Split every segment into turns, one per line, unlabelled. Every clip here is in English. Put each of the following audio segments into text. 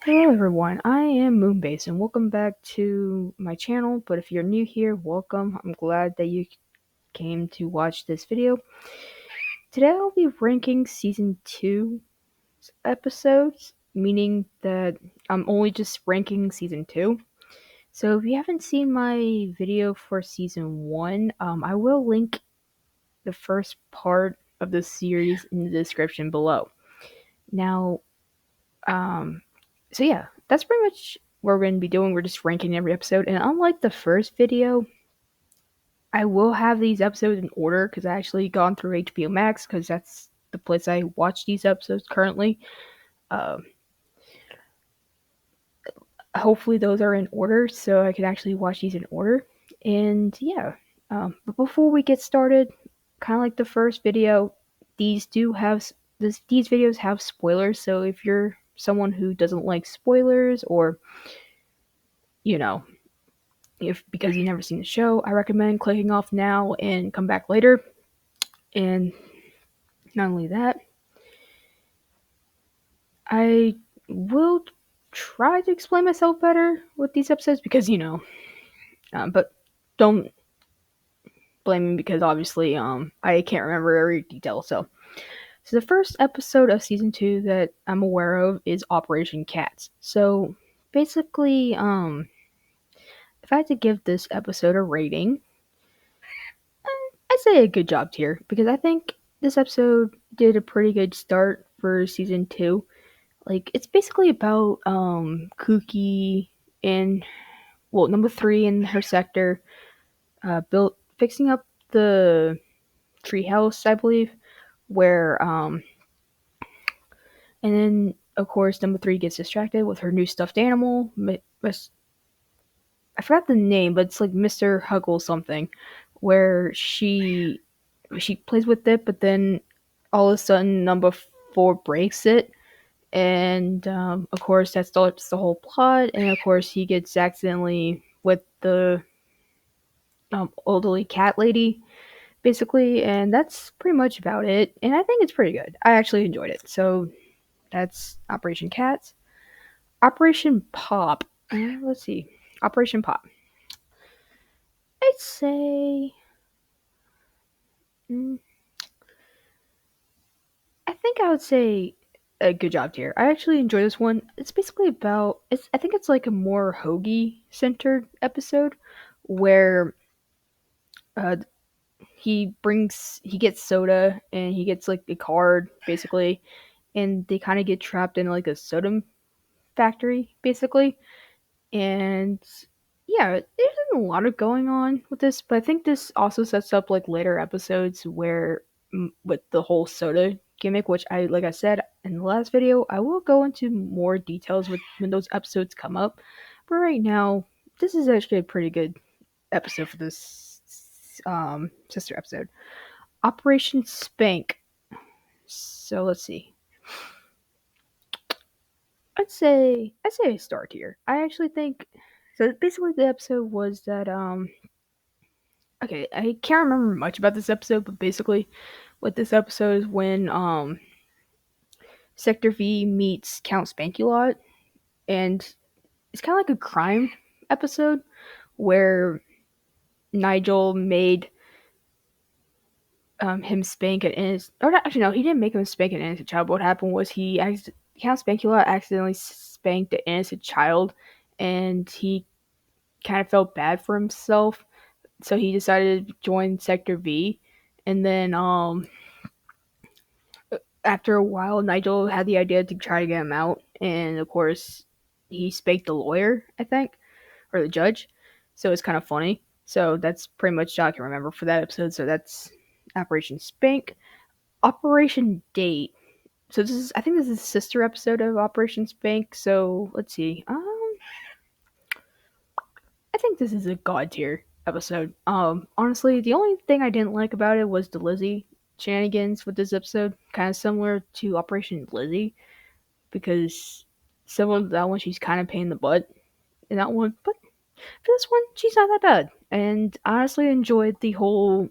Hello everyone, I am Moonbase and welcome back to my channel, but if you're new here, welcome. I'm glad that you came to watch this video. Today I'll be ranking Season 2 episodes, meaning that I'm only just ranking Season 2. So if you haven't seen my video for Season 1, I will link the first part of the series in the description below. Now, Um, so yeah, that's pretty much what we're going to be doing. We're just ranking every episode, and unlike the first video, I will have these episodes in order because I actually gone through HBO Max because that's the place I watch these episodes currently. Um, Hopefully those are in order so I can actually watch these in order. And yeah, but before we get started, kind of like the first video, these do have these videos have spoilers. So if you're someone who doesn't like spoilers or you know if because you've never seen the show, I recommend clicking off now and come back later. And not only that, I will try to explain myself better with these episodes because but don't blame me because obviously I can't remember every detail. So the first episode of season 2 that I'm aware of is Operation Cats. So basically, if I had to give this episode a rating, I'd say a good job tier because I think this episode did a pretty good start for season 2. Like it's basically about Kooky and number 3 in her sector built fixing up the treehouse, I believe, where and then of course number 3 gets distracted with her new stuffed animal. I forgot the name, but it's like Mr. Huggle something, where she plays with it, but then all of a sudden number 4 breaks it, and of course that starts the whole plot. And of course he gets accidentally with the elderly cat lady, basically, and that's pretty much about it. And I think it's pretty good. I actually enjoyed it. So that's Operation Cats. Operation Pop. Let's see. Operation Pop. I'd say. mm, I think I would say a good job tier. I actually enjoy this one. It's basically about I think it's like a more hoagie centered episode where uh he gets soda and he gets like a card basically, and they kind of get trapped in like a soda factory basically. And yeah, there's a lot of going on with this, but I think this also sets up like later episodes where with the whole soda gimmick, which I like I said in the last video, I will go into more details with when those episodes come up. But right now, this is actually a pretty good episode for this sister episode. Operation Spank. So let's see. I'd say a star tier. I actually think so. Basically, the episode was that okay, I can't remember much about this episode, but basically, what this episode is when Sector V meets Count Spankulot, and it's kind of like a crime episode where Nigel made him spank an innocent, or not, actually no, he didn't make him spank an innocent child. But what happened was Count Spankulot accidentally spanked an innocent child, and he kind of felt bad for himself, so he decided to join Sector V. And then after a while, Nigel had the idea to try to get him out, and of course, he spanked the lawyer, I think, or the judge. So it's kind of funny. So that's pretty much all I can remember for that episode. So that's Operation Spank. Operation Date. So I think this is a sister episode of Operation Spank. So let's see. I think this is a god tier episode. Honestly, the only thing I didn't like about it was the Lizzie shenanigans with this episode. Kind of similar to Operation Lizzie, because similar to that one, she's kind of pain in the butt in that one. But for this one, she's not that bad. And I honestly enjoyed the whole.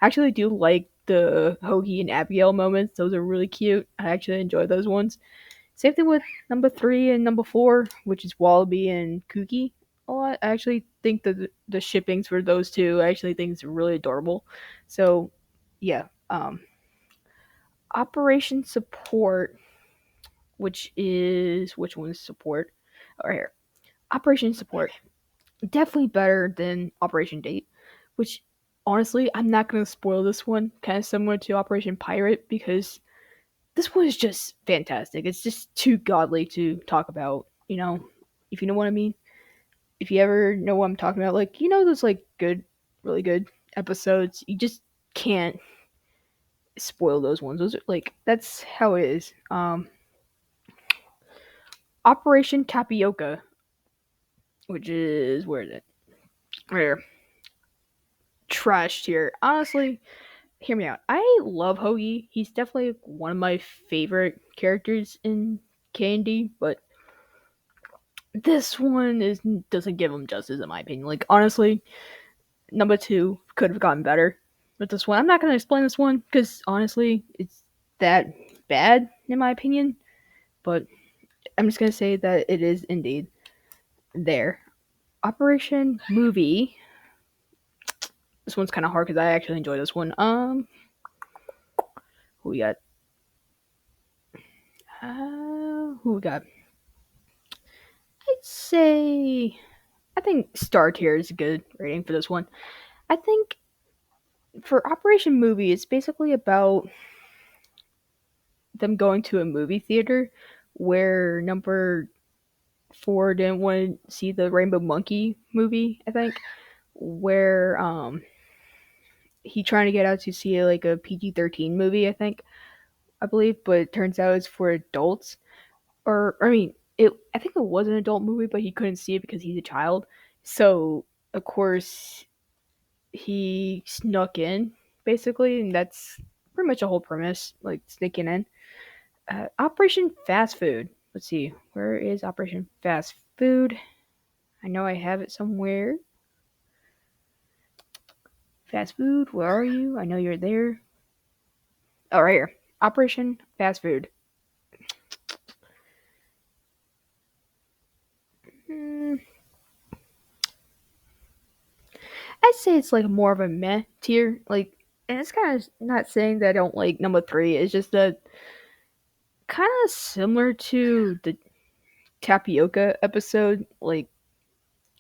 I actually do like the Hoagie and Abigail moments. Those are really cute. I actually enjoy those ones. Same thing with number 3 and number 4, which is Wallaby and Kooky. A lot. I actually think that the shippings for those two, I actually think is really adorable. So, yeah. Operation Support, which one is support? Oh, right here. Operation Support, definitely better than Operation Date, which honestly, I'm not going to spoil this one, kind of similar to Operation Pirate, because this one is just fantastic. It's just too godly to talk about, if you know what I mean. If you ever know what I'm talking about, like, those, like, good, really good episodes, you just can't spoil those ones. Those are, like, that's how it is. Operation Tapioca, which is, where is it? Where? Trash tier. Honestly, hear me out. I love Hoagie. He's definitely one of my favorite characters in Candy, but this one is doesn't give him justice in my opinion. Like, honestly, number 2 could have gotten better with this one. I'm not gonna explain this one because honestly, it's that bad in my opinion. But I'm just gonna say that it is indeed there. Operation Movie. This one's kind of hard because I actually enjoy this one. Who we got? Who we got? I'd say I think star tier is a good rating for this one. I think for Operation Movie, it's basically about them going to a movie theater where number 4 didn't want to see the Rainbow Monkey movie, I think, where he trying to get out to see like a PG-13 movie, I believe, but it turns out it's for adults. Or I mean, I think it was an adult movie, but he couldn't see it because he's a child. So of course he snuck in, basically, and that's pretty much a whole premise, like sneaking in. Operation Fast Food. Let's see, where is Operation Fast Food? I know I have it somewhere. Fast Food, where are you? I know you're there. Oh, right here. Operation Fast Food. Hmm, I'd say it's like more of a meh tier. Like, and it's kind of not saying that I don't like number 3. It's just that kind of similar to the tapioca episode. Like,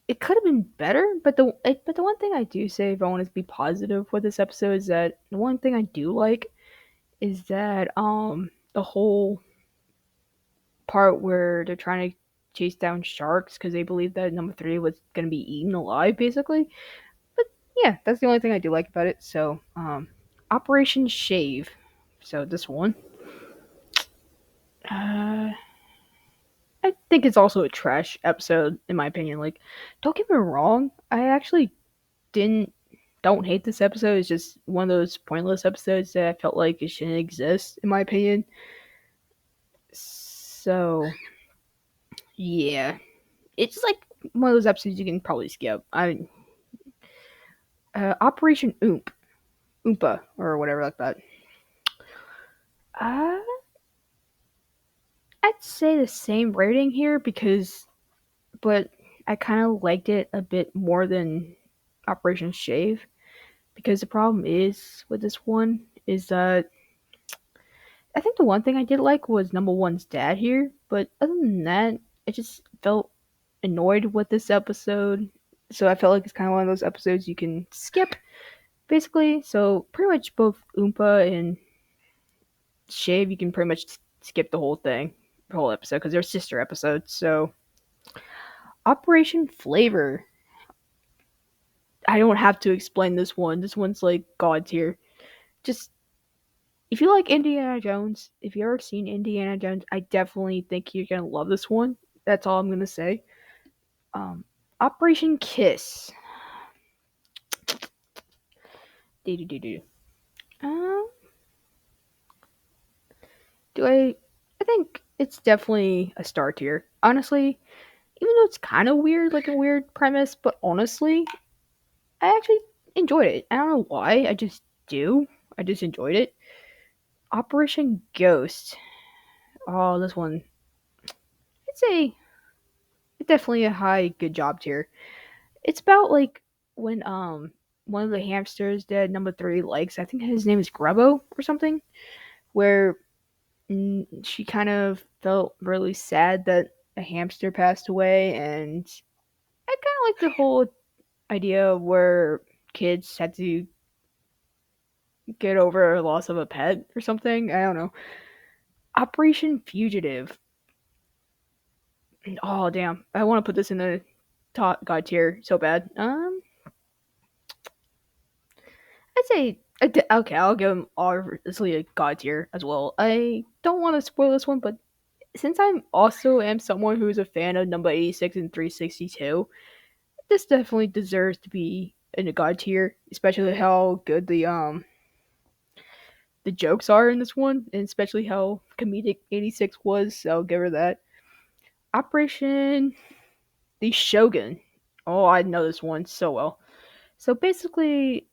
it could have been better, but the one thing I do say, if I want to be positive with this episode, is that the one thing I do like is that the whole part where they're trying to chase down sharks because they believe that number 3 was going to be eaten alive, basically. But yeah, that's the only thing I do like about it. So Operation Shave. So this one, uh, I think it's also a trash episode in my opinion. Like, don't get me wrong, I actually didn't don't hate this episode. It's just one of those pointless episodes that I felt like it shouldn't exist, in my opinion. So yeah, it's like one of those episodes you can probably skip. Operation Oompa, or whatever like that. Uh, I'd say the same rating here but I kind of liked it a bit more than Operation Shave because the problem is with this one is that I think the one thing I did like was number 1's dad here, but other than that, I just felt annoyed with this episode. So I felt like it's kind of one of those episodes you can skip, basically. So pretty much both Oompa and Shave, you can pretty much skip the whole thing, the whole episode, because they're sister episodes. So Operation Flavor. I don't have to explain this one. This one's like God tier. Just if you like Indiana Jones, if you ever seen Indiana Jones, I definitely think you're gonna love this one. That's all I'm gonna say. Um, Operation Kiss. Do do do do. Um, do I think it's definitely a star tier. Honestly, even though it's kind of weird, like a weird premise, but honestly, I actually enjoyed it. I don't know why. I just do. I just enjoyed it. Operation Ghost. Oh, this one. I'd say definitely a high good job tier. It's about like when one of the hamsters that number three likes, I think his name is Grubbo or something, where she kind of felt really sad that a hamster passed away, and I kind of like the whole idea where kids had to get over a loss of a pet or something. I don't know. Operation Fugitive. Oh damn! I want to put this in the top god tier so bad. I'd say okay. I'll give him obviously a god tier as well. I don't want to spoil this one, but since I'm also am someone who's a fan of number 86 and 362, this definitely deserves to be in the god tier, especially how good the jokes are in this one, and especially how comedic 86 was. So I'll give her that. Operation the Shogun. Oh, I know this one so well. So basically,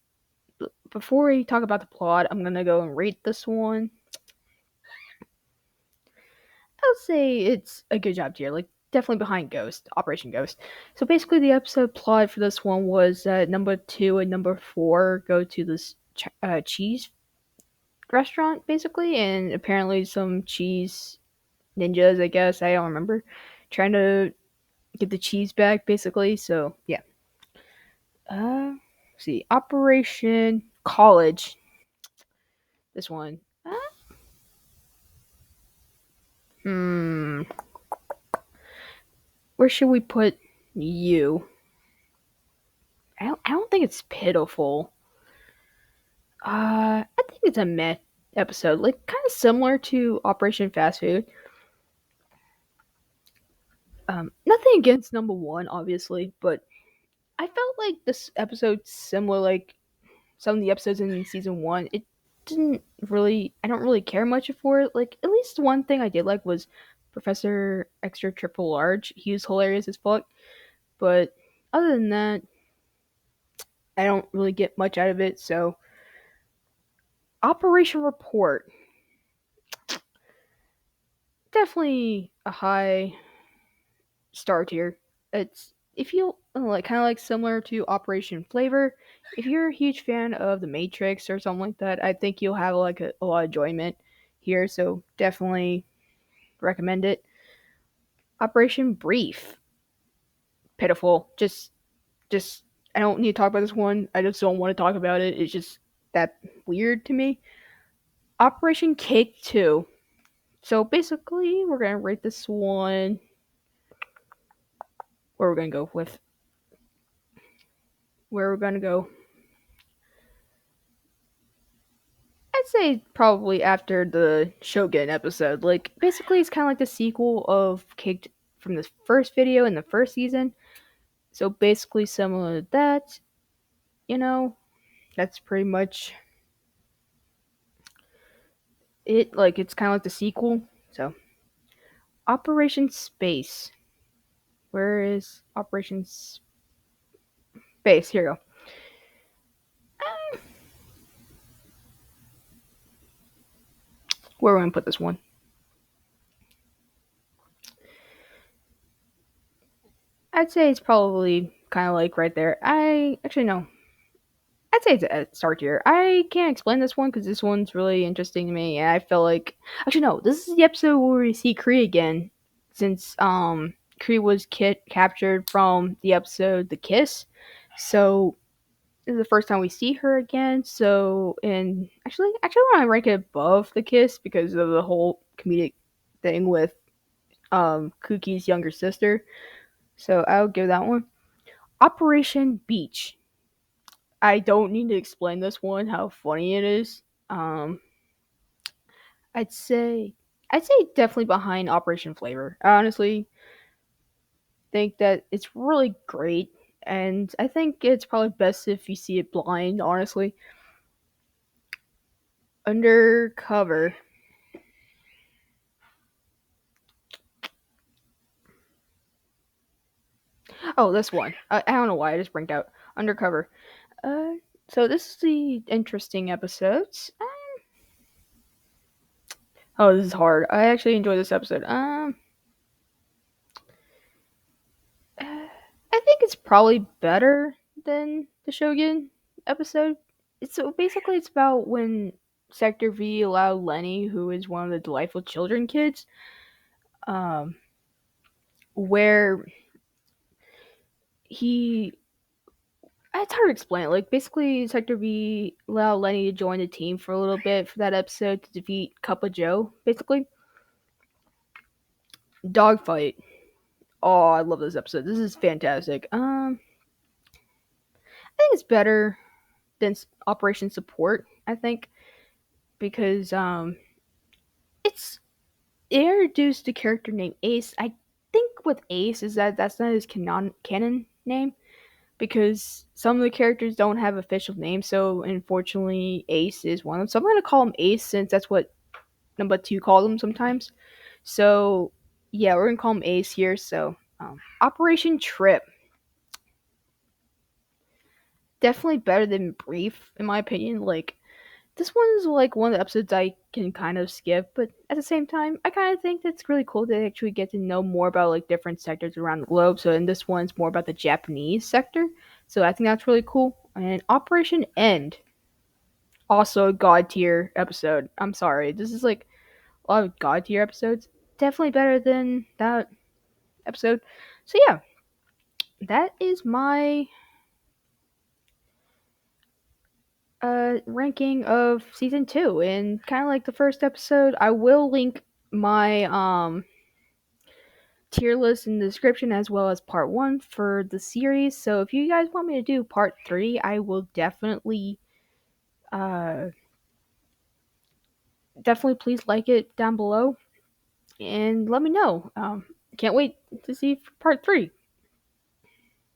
before we talk about the plot, I'm gonna go and rate this one. I'll say it's a good job tier. Like definitely behind Ghost, Operation Ghost. So basically, the episode plot for this one was number two and number four go to this cheese restaurant, basically, and apparently some cheese ninjas, I guess, I don't remember, trying to get the cheese back, basically. So yeah. See, Operation College. This one. Hmm. Where should we put you? I don't think it's pitiful. I think it's a meh episode, like kind of similar to Operation Fast Food. Nothing against number one, obviously, but I felt like this episode similar, like some of the episodes in season one. It didn't really, I don't really care much for it. Like at least one thing I did like was Professor Extra Triple Large. He was hilarious as fuck, but other than that, I don't really get much out of it. So Operation Report, definitely a high star tier. It's if you like kind of like similar to Operation Flavor. If you're a huge fan of The Matrix or something like that, I think you'll have like a lot of enjoyment here. So definitely recommend it. Operation Brief, pitiful. Just I don't need to talk about this one. I just don't want to talk about it. It's just that weird to me. Operation Cake 2. So basically, we're gonna rate this one. Where we're gonna go with? Where we're gonna go? I'd say probably after the Shogun episode. Like basically, it's kind of like the sequel of Cake from the first video in the first season. So basically, similar to that. You know, that's pretty much it. Like it's kind of like the sequel. So Operation Space. Where is Operation Space? Here you go. Where are we gonna put this one? I'd say it's probably kind of like right there. I actually no. I'd say it's a star tier. I can't explain this one because this one's really interesting to me, and I feel like actually no. This is the episode where we see Kree again, since Kree was captured from the episode The Kiss. So this is the first time we see her again. So and actually want to rank it above The Kiss because of the whole comedic thing with Kookie's younger sister. So I'll give that one. Operation Beach. I don't need to explain this one how funny it is. Um, I'd say I'd say definitely behind Operation Flavor. I honestly think that it's really great, and I think it's probably best if you see it blind. Honestly, Undercover. Oh, this one. I don't know why I just blinked out. Undercover. Uh, so this is the interesting episodes. Oh, this is hard. I actually enjoyed this episode. probably better than the Shogun episode. So basically, it's about when Sector V allowed Lenny, who is one of the delightful children kids, um, where he. It's hard to explain. Like basically, Sector V allowed Lenny to join the team for a little bit for that episode to defeat Cup of Joe. Basically, dogfight. Oh, I love this episode. This is fantastic. I think it's better than Operation Support. I think because it's introduced a character named Ace. I think with Ace is that that's not his canon name because some of the characters don't have official names. So unfortunately, Ace is one of them. So I'm gonna call him Ace since that's what number two called him sometimes. So yeah, we're gonna call him Ace here. So Operation Trip, definitely better than Brief in my opinion. Like this one's like one of the episodes I can kind of skip, but at the same time, I kind of think that's really cool to actually get to know more about like different sectors around the globe. So in this one's more about the Japanese sector, so I think that's really cool. And Operation End, also a god tier episode. I'm sorry, this is like a lot of god tier episodes. Definitely better than that episode. So yeah, that is my ranking of season two. And kind of like the first episode, I will link my tier list in the description as well as part one for the series. So if you guys want me to do part three, I will uh definitely please like it down below and let me know. Can't wait to see part three.